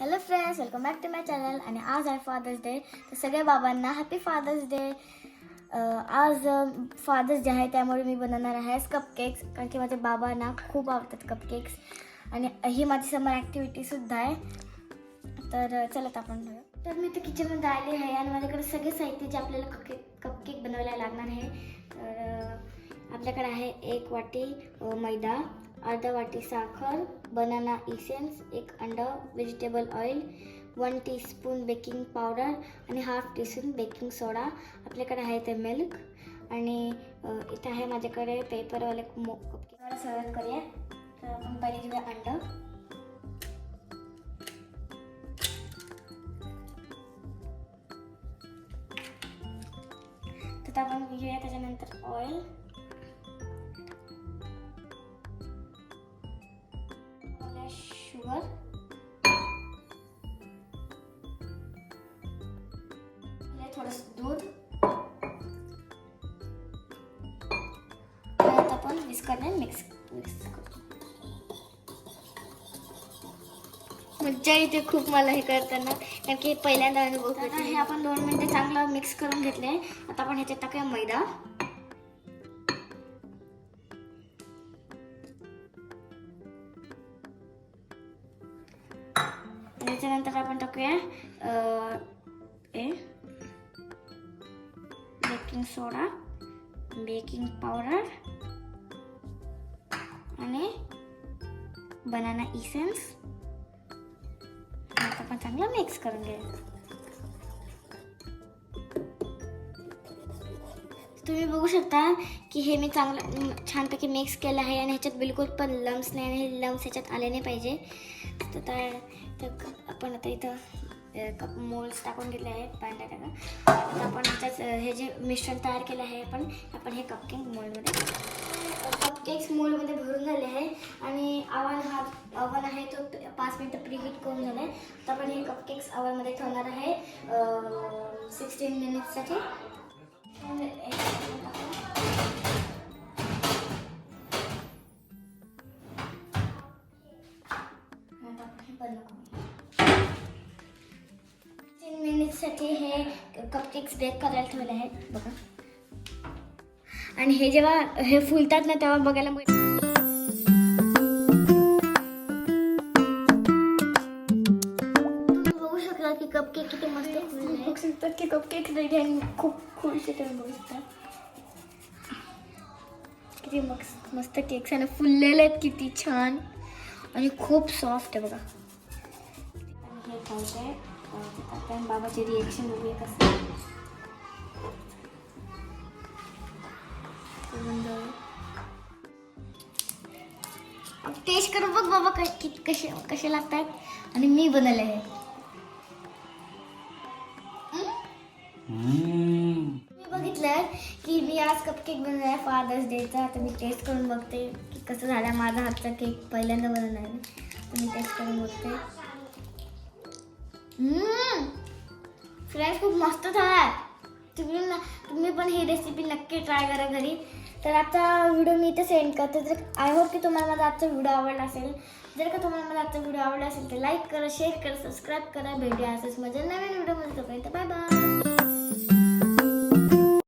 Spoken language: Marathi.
Hello friends, welcome back to my channel. आणि आज आहे फादर्स डे, तर सगळ्या बाबांना हॅपी फादर्स डे. आज फादर्स डे आहे, त्यामुळे मी बनवणार आहे कपकेक्स, कारण की माझ्या बाबांना खूप आवडतात कपकेक्स. आणि ही माझी समर ॲक्टिव्हिटीसुद्धा आहे. तर चला आता आपण बघूया. तर मी तर किचनमध्ये आले आहे आणि माझ्याकडे सगळे साहित्य जे आपल्याला कपकेक बनवायला लागणार आहे. तर आपल्याकडे आहे 1 वाटी मैदा, अर्धा वाटी साखर, बनाना इसेन्स, 1 अंडा, vegetable oil, 1 teaspoon baking powder आणि हाफ टीस्पून बेकिंग सोडा. आपल्याकडे आहे ते मिल्क आणि इथे आहे माझ्याकडे पेपरवाले कपकेक. सुरुवात करूया. तर आपण पहिले घेऊया अंडा. तर आपण घेऊया त्याच्यानंतर ऑइल, शुगर, थोडंसं दूध. आता आपण विस्करने मिक्स करू. मज्जा येते खूप मला हे करताना, कारण की पहिल्यांदा अनुभव करते. हे आपण 2 मिनिटे चांगलं मिक्स करून घेतले. आता आपण ह्याच्यात टाकूया मैदा. त्याच्यानंतर आपण टाकूया बेकिंग सोडा, बेकिंग पावडर आणि बनाना इसेन्स. आता आपण चांगलं मिक्स करून घ्यायचं. तुम्ही बघू शकता की हे मी चांगलं छानपैकी मिक्स केलं आहे आणि ह्याच्यात बिलकुल पण लम्स नाही आणि हे लम्स ह्याच्यात आले नाही पाहिजे. तर आपण आता इथं मोल्ड्स टाकून घेतले आहे. पांढऱ्या टाका. आता आपण ह्याच्यात हे जे मिश्रण तयार केलं आहे आपण हे कपकेक मोल्डमध्ये भरून झाले आहे. आणि अवन आहे तो 5 मिनिटं प्रीहीट करून झालं आहे. तर आपण हे कपकेक्स अवनमध्ये ठेवणार आहे 16 मिनिट्ससाठी. मिनिट्ससाठी हे कपकेक्स बेक करायला ठेवले आहेत बघा. आणि हे जेव्हा हे फुलतात ना तेव्हा बघायला बघू शकता की कपकेक किती मस्त बघू शकतात की कपकेक रेडी आणि खूप खुश आहे. तुम्ही बघू शकता किती मस्त केक्स आणि फुललेले आहेत, किती छान आणि खूप सॉफ्ट आहे बघा. हे खायचं आपण बाबाची रिएक्शन बघूया कसं. टेस्ट करून बघ बाबा कसे लागतात. आणि मी बनवले आहे. मी बघितलं की मी आज कपकेक बनवला आहे फादर्स डेचा. तर मी टेस्ट करून बघते की कसं झालं. माझा हातचा केक पहिल्यांदा बनवला आहे, तर मी टेस्ट करून बघते. फ्रेंड्स खूप मस्त झाला. तुम्ही पण ही रेसिपी नक्की ट्राय करा घरी. तर आता व्हिडिओ मी इथे सेंड करते. तर आय होप की तुम्हाला माझा आजचा व्हिडिओ आवडला असेल. जर का तुम्हाला माझा आजचा व्हिडिओ आवडला असेल तर लाईक करा, शेअर करा, सबस्क्राईब करा. भेटूया असंच माझ्या नवीन व्हिडिओमध्ये. तोपर्यंत बाय बाय.